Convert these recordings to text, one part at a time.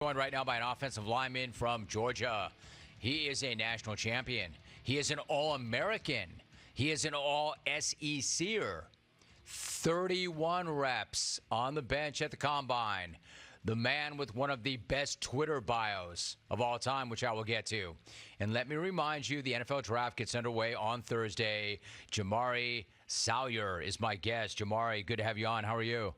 Joined right now by an offensive lineman from Georgia. He is a national champion. He is an All-American. He is an All-SECer. 31 reps on the bench at the Combine. The man with one of the best Twitter bios of all time, which I will get to. And let me remind you, the NFL Draft gets underway on Thursday. Jamaree Salyer is my guest. Jamaree, good to have you on. How are you?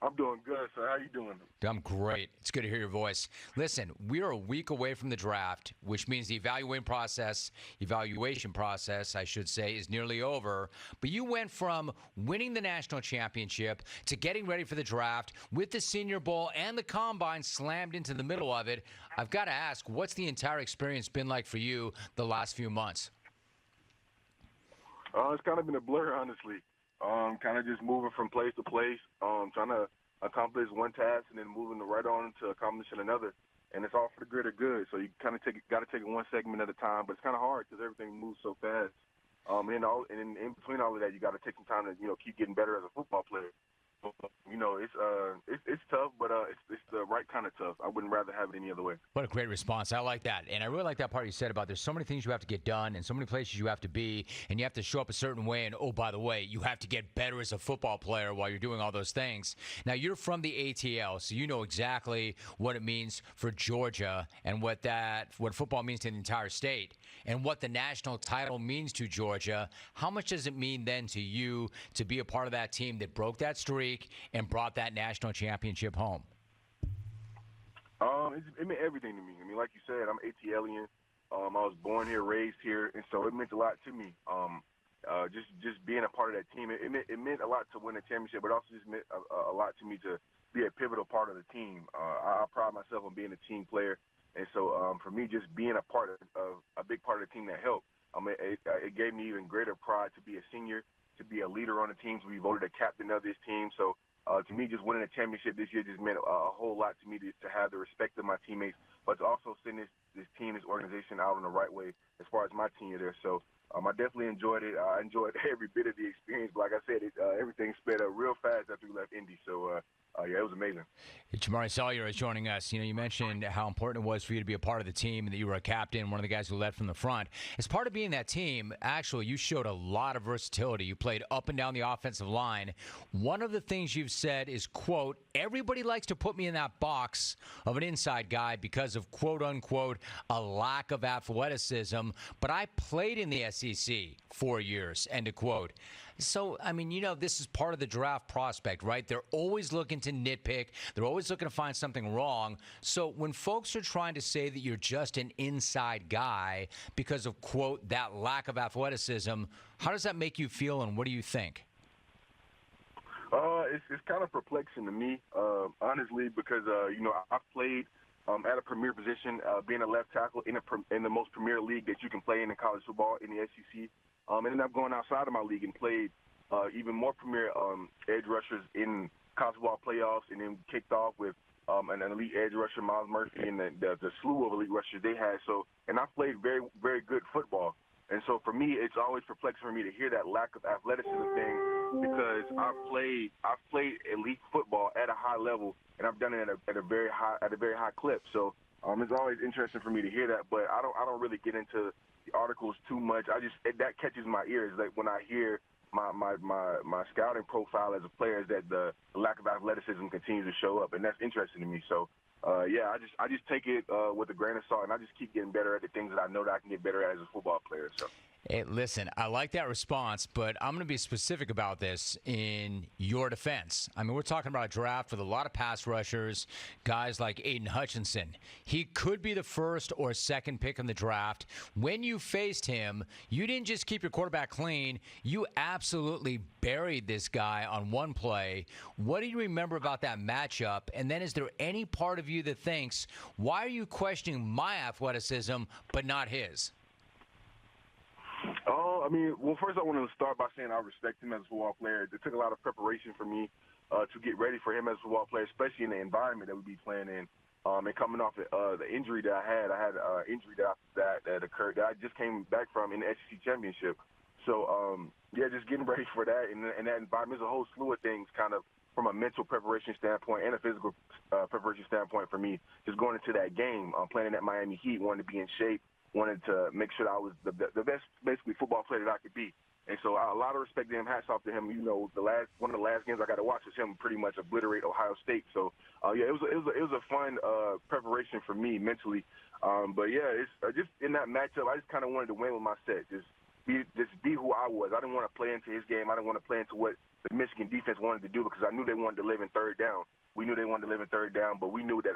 I'm doing good, sir. How you doing? I'm great. It's good to hear your voice. Listen, we are a week away from the draft, which means the evaluation process, I should say, is nearly over. But you went from winning the national championship to getting ready for the draft with the Senior Bowl and the Combine slammed into the middle of it. I've got to ask, what's the entire experience been like for you the last few months? It's kind of been a blur, honestly. Kind of just moving from place to place, trying to accomplish one task and then moving right on to accomplishing another. And it's all for the greater good. So you kind of got to take it one segment at a time. But it's kind of hard because everything moves so fast. And in between all of that, you got to take some time to keep getting better as a football player. It's tough, but it's the right kind of tough. I wouldn't rather have it any other way. What a great response. I like that. And I really like that part you said about there's so many things you have to get done and so many places you have to be, and you have to show up a certain way. And, oh, by the way, you have to get better as a football player while you're doing all those things. Now, you're from the ATL, so you know exactly what it means for Georgia and what football means to the entire state and what the national title means to Georgia. How much does it mean then to you to be a part of that team that broke that streak and brought that national championship home? It meant everything to me. I mean, like you said, I'm ATLian. I was born here, raised here, and so it meant a lot to me. Just being a part of that team, it meant a lot to win a championship, but also just meant a lot to me to be a pivotal part of the team. I pride myself on being a team player, and so for me, just being a big part of the team that helped. It gave me even greater pride to be a senior, to be a leader on the team, to be voted a captain of this team. So to me, just winning a championship this year just meant a whole lot to me to have the respect of my teammates, but to also send this team, this organization out in the right way as far as my tenure there. So I definitely enjoyed it. I enjoyed every bit of the experience. But like I said, everything sped up real fast after we left Indy. So, yeah, it was amazing. Jamaree Salyer is joining us. You mentioned how important it was for you to be a part of the team and that you were a captain, one of the guys who led from the front. As part of being that team, actually, you showed a lot of versatility. You played up and down the offensive line. One of the things you've said is, quote, everybody likes to put me in that box of an inside guy because of, quote, unquote, a lack of athleticism, but I played in the SEC 4 years, end of quote. So, I mean, this is part of the draft prospect, right? They're always looking to nitpick. They're always looking to find something wrong. So when folks are trying to say that you're just an inside guy because of, quote, that lack of athleticism, how does that make you feel and what do you think? It's kind of perplexing to me, honestly, because, I've played at a premier position, being a left tackle in the most premier league that you can play in college football, in the SEC. And then I've gone outside of my league and played even more premier edge rushers in college football playoffs, and then kicked off with an elite edge rusher, Miles Murphy, and the slew of elite rushers they had. So, and I played very, very good football. And so for me, it's always perplexing for me to hear that lack of athleticism thing, because I've played elite football at a high level, and I've done it at a very high clip. So it's always interesting for me to hear that, but I don't really get into the articles too much. That catches my ears. Like when I hear my scouting profile as a player, is that the lack of athleticism continues to show up, and that's interesting to me. So I just take it with a grain of salt, and I just keep getting better at the things that I know that I can get better at as a football player. So. Hey, listen, I like that response, but I'm going to be specific about this in your defense. I mean, we're talking about a draft with a lot of pass rushers, guys like Aidan Hutchinson. He could be the first or second pick in the draft. When you faced him, you didn't just keep your quarterback clean. You absolutely buried this guy on one play. What do you remember about that matchup? And then is there any part of you that thinks, why are you questioning my athleticism but not his? First I want to start by saying I respect him as a football player. It took a lot of preparation for me to get ready for him as a football player, especially in the environment that we'd be playing in. And coming off the injury that I had an injury that occurred that I just came back from in the SEC championship. So, just getting ready for that. And that environment, there's a whole slew of things kind of from a mental preparation standpoint and a physical preparation standpoint for me, just going into that game, playing in that Miami Heat, wanted to be in shape, wanted to make sure that I was the best, basically, football player that I could be. And so a lot of respect to him, hats off to him. You know, one of the last games I got to watch was him pretty much obliterate Ohio State. So, yeah, it was a fun preparation for me mentally. But, yeah, it's just in that matchup, I just kind of wanted to win with my set, just be who I was. I didn't want to play into his game. I didn't want to play into what the Michigan defense wanted to do because I knew they wanted to live in third down. We knew they wanted to live in third down, but we knew that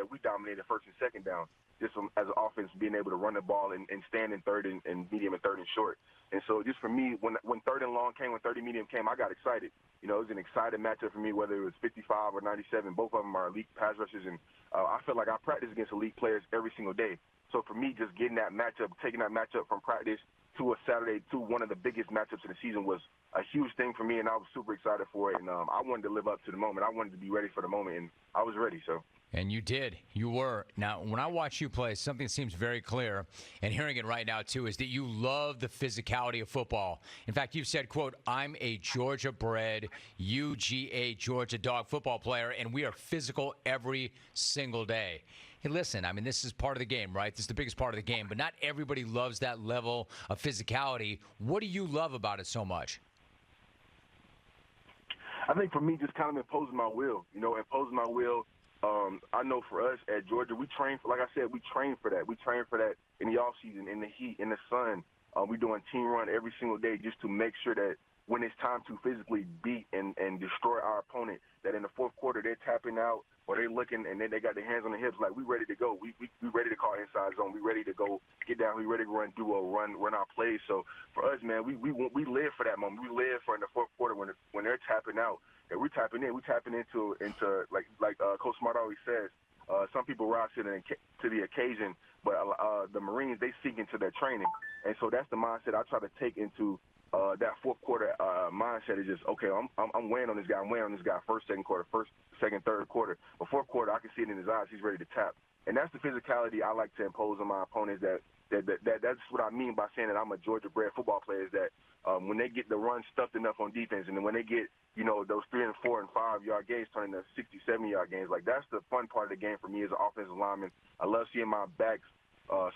we dominated first and second down just as an offense, being able to run the ball and stand in third and medium and third and short. And so just for me, when third and long came, when third and medium came, I got excited. You know, it was an exciting matchup for me, whether it was 55 or 97. Both of them are elite pass rushers, and I feel like I practice against elite players every single day. So for me, just getting that matchup, taking that matchup from practice to a Saturday to one of the biggest matchups of the season was a huge thing for me, and I was super excited for it. And I wanted to live up to the moment. I wanted to be ready for the moment, and I was ready. So. And you did. You were. Now, when I watch you play, something seems very clear, and hearing it right now, too, is that you love the physicality of football. In fact, you've said, quote, I'm a Georgia-bred, UGA, Georgia dog football player, and we are physical every single day. Hey, listen, I mean, this is part of the game, right? This is the biggest part of the game, but not everybody loves that level of physicality. What do you love about it so much? I think for me, just kind of imposing my will, imposing my will. I know for us at Georgia, we train for, like I said, we train for that. We train for that in the offseason, in the heat, in the sun. We're doing team run every single day just to make sure that when it's time to physically beat and destroy our opponent, that in the fourth quarter they're tapping out or they're looking and then they got their hands on the hips like we ready to go. We ready to call inside zone. We ready to go get down. We ready to run duo, run our plays. So for us, man, we live for that moment. We live for in the fourth quarter when they're tapping out. And we're tapping in. We're tapping into like Coach Smart always says. Some people rise to the occasion, but the Marines, they seek into their training. And so that's the mindset I try to take into that fourth quarter mindset is just, okay, I'm weighing on this guy. I'm weighing on this guy first, second quarter, first, second, third quarter. But fourth quarter, I can see it in his eyes. He's ready to tap. And that's the physicality I like to impose on my opponents. That's what I mean by saying that I'm a Georgia-bred football player is that when they get the run stuffed enough on defense and then when they get, those 3 and 4 and 5 yard gains turning into 60, 70 yard gains, like that's the fun part of the game for me as an offensive lineman. I love seeing my backs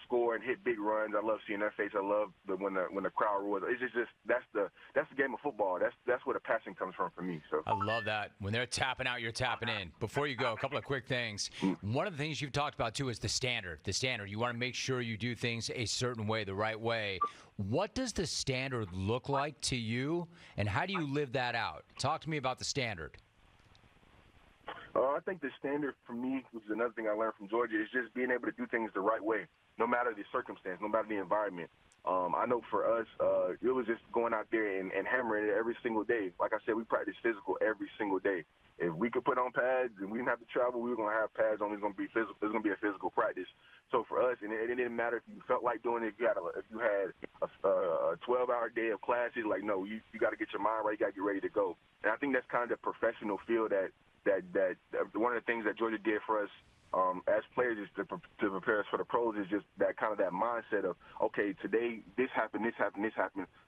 score and hit big runs. I love seeing their face. I love when the crowd roars. It's just that's the game of football. That's where the passion comes from for me. So I love that. When they're tapping out, you're tapping in. Before you go, a couple of quick things. One of the things you've talked about too is the standard. The standard. You want to make sure you do things a certain way, the right way. What does the standard look like to you, and how do you live that out? Talk to me about the standard. I think the standard for me, which is another thing I learned from Georgia, is just being able to do things the right way, no matter the circumstance, no matter the environment. I know for us, it was just going out there and hammering it every single day. Like I said, we practice physical every single day. If we could put on pads and we didn't have to travel, we were going to have pads on. It was going to be physical. It was going to be a physical practice. So for us, and it didn't matter if you felt like doing it. If you had a 12-hour day of classes, like no, you got to get your mind right. You got to get ready to go. And I think that's kind of the professional feel that one of the things that Georgia did for us as players is to prepare us for the pros is just that kind of that mindset of, okay, today this happened,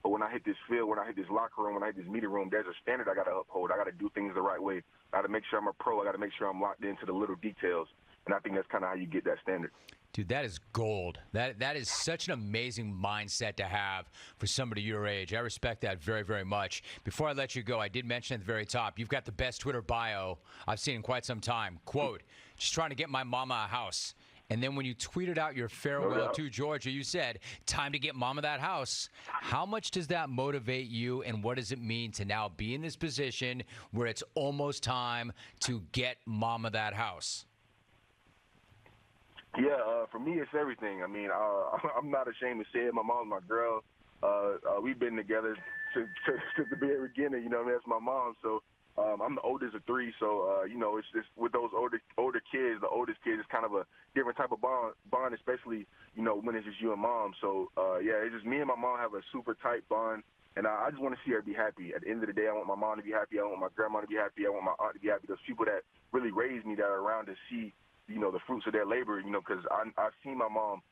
but when I hit this field, when I hit this locker room, when I hit this meeting room, there's a standard I got to uphold. I got to do things the right way. I got to make sure I'm a pro. I got to make sure I'm locked into the little details, and I think that's kind of how you get that standard. Dude, that is gold. That is such an amazing mindset to have for somebody your age. I respect that very, very much. Before I let you go, I did mention at the very top, you've got the best Twitter bio I've seen in quite some time. Quote, just trying to get my mama a house. And then when you tweeted out your farewell to Georgia, you said, time to get mama that house. How much does that motivate you, and what does it mean to now be in this position where it's almost time to get mama that house? Yeah, for me, it's everything. I mean, I'm not ashamed to say it. My mom's my girl. We've been together since the very beginning. That's my mom. So I'm the oldest of 3. So, it's just with those older kids, the oldest kid is kind of a different type of bond, especially, when it's just you and mom. So, it's just me and my mom have a super tight bond. And I just want to see her be happy. At the end of the day, I want my mom to be happy. I want my grandma to be happy. I want my aunt to be happy. Those people that really raised me that are around to see the fruits of their labor, because I've seen my mom,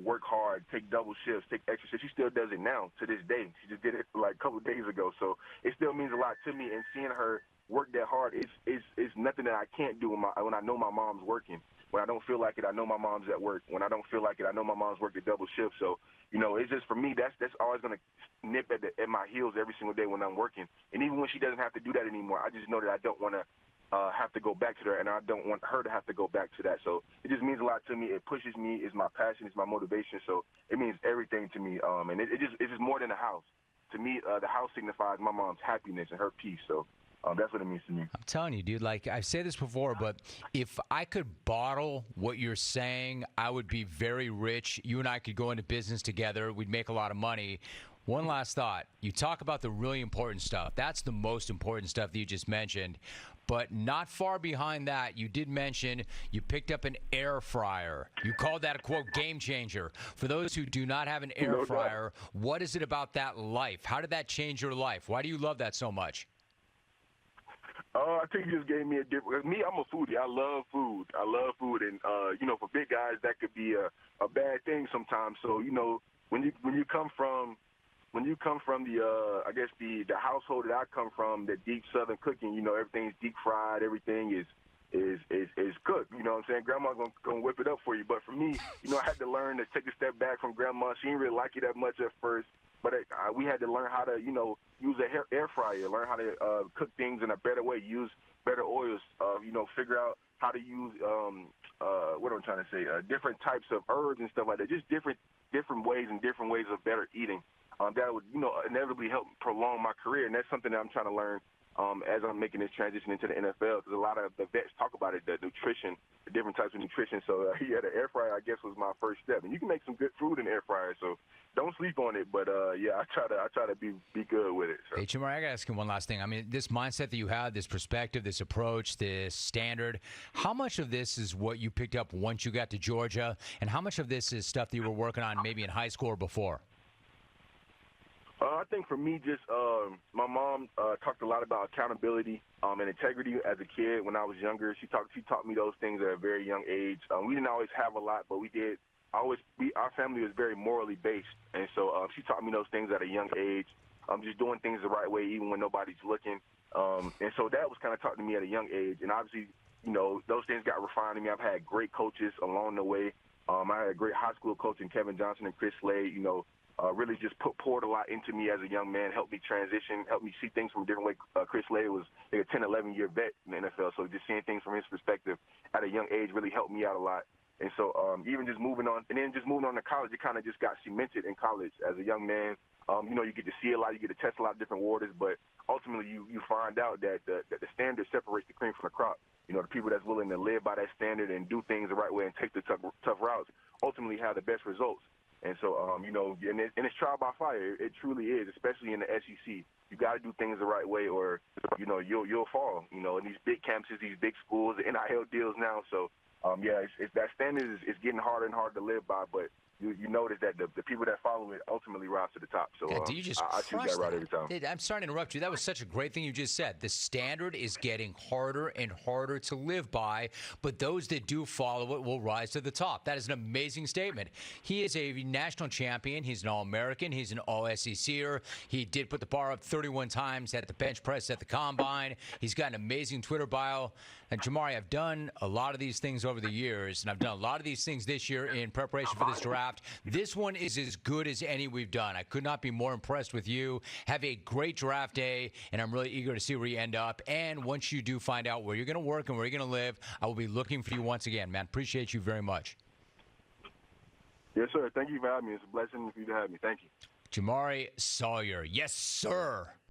work hard, take double shifts, take extra shifts. She still does it now to this day. She just did it like a couple of days ago. So it still means a lot to me. And seeing her work that hard, it's nothing that I can't do when I know my mom's working. When I don't feel like it, I know my mom's at work. When I don't feel like it, I know my mom's worked a double shift. So, it's just for me, that's always going to nip at my heels every single day when I'm working. And even when she doesn't have to do that anymore, I just know that I don't want to have to go back to her, and I don't want her to have to go back to that. So it just means a lot to me. It pushes me. It's my passion. It's my motivation. So it means everything to me. And it's just more than a house. To me, the house signifies my mom's happiness and her peace. So that's what it means to me. I'm telling you, dude, like I've said this before, but if I could bottle what you're saying, I would be very rich. You and I could go into business together. We'd make a lot of money. One last thought. You talk about the really important stuff. That's the most important stuff that you just mentioned. But not far behind that, you did mention you picked up an air fryer. You called that a, quote, game changer. For those who do not have an air fryer, what is it about that life? How did that change your life? Why do you love that so much? I think it just gave me a different. Me, I'm a foodie. I love food. And for big guys, that could be a bad thing sometimes. So when you come from the I guess the household that I come from, the deep Southern cooking, everything's deep fried, everything is cooked. You know what I'm saying? Grandma's gonna whip it up for you. But for me, I had to learn to take a step back from grandma. She didn't really like it that much at first. But we had to learn how to, use an air fryer, learn how to cook things in a better way, use better oils, figure out how to use, what am I trying to say, different types of herbs and stuff like that, just different ways and different ways of better eating that would, inevitably help prolong my career. And that's something that I'm trying to learn as I'm making this transition into the NFL, because a lot of the vets talk about it, the nutrition, the different types of nutrition. So, the air fryer, I guess, was my first step. And you can make some good food in the air fryer, so don't sleep on it. But, I try to be good with it. So. Hey, Jamaree, I got to ask you one last thing. I mean, this mindset that you have, this perspective, this approach, this standard, how much of this is what you picked up once you got to Georgia, and how much of this is stuff that you were working on maybe in high school or before? I think for me, just my mom talked a lot about accountability and integrity as a kid. When I was younger, she taught me those things at a very young age. We didn't always have a lot, but we did. Our family was very morally based, and so she taught me those things at a young age. Just doing things the right way, even when nobody's looking. And so that was kind of taught to me at a young age. And obviously, those things got refined to me. I've had great coaches along the way. I had a great high school coach in Kevin Johnson and Chris Slade. Really just poured a lot into me as a young man, helped me transition, helped me see things from a different way. Chris Slade was a 10, 11-year vet in the NFL, so just seeing things from his perspective at a young age really helped me out a lot. And so even just moving on, and then just moving on to college, it kind of just got cemented in college as a young man. You get to see a lot, you get to test a lot of different waters, but ultimately you find out that the standard separates the cream from the crop. The people that's willing to live by that standard and do things the right way and take the tough routes ultimately have the best results. And so, and it's trial by fire. It truly is, especially in the SEC. You got to do things the right way, or you'll fall. In these big campuses, these big schools, the NIL deals now. So, it's that standard is getting harder and harder to live by. But you notice that the people that follow it ultimately rise to the top. So you just I choose that route every time. I'm sorry to interrupt you. That was such a great thing you just said. The standard is getting harder and harder to live by, but those that do follow it will rise to the top. That is an amazing statement. He is a national champion. He's an All-American. He's an All-SECer. He did put the bar up 31 times at the bench press at the Combine. He's got an amazing Twitter bio. And Jamaree, I've done a lot of these things over the years, and I've done a lot of these things this year in preparation for this draft. This one is as good as any we've done. I could not be more impressed with you. Have a great draft day, and I'm really eager to see where you end up. And once you do find out where you're going to work and where you're going to live, I will be looking for you once again, man. Appreciate you very much. Yes, sir. Thank you for having me. It's a blessing for you to have me. Thank you. Jamaree Salyer. Yes, sir.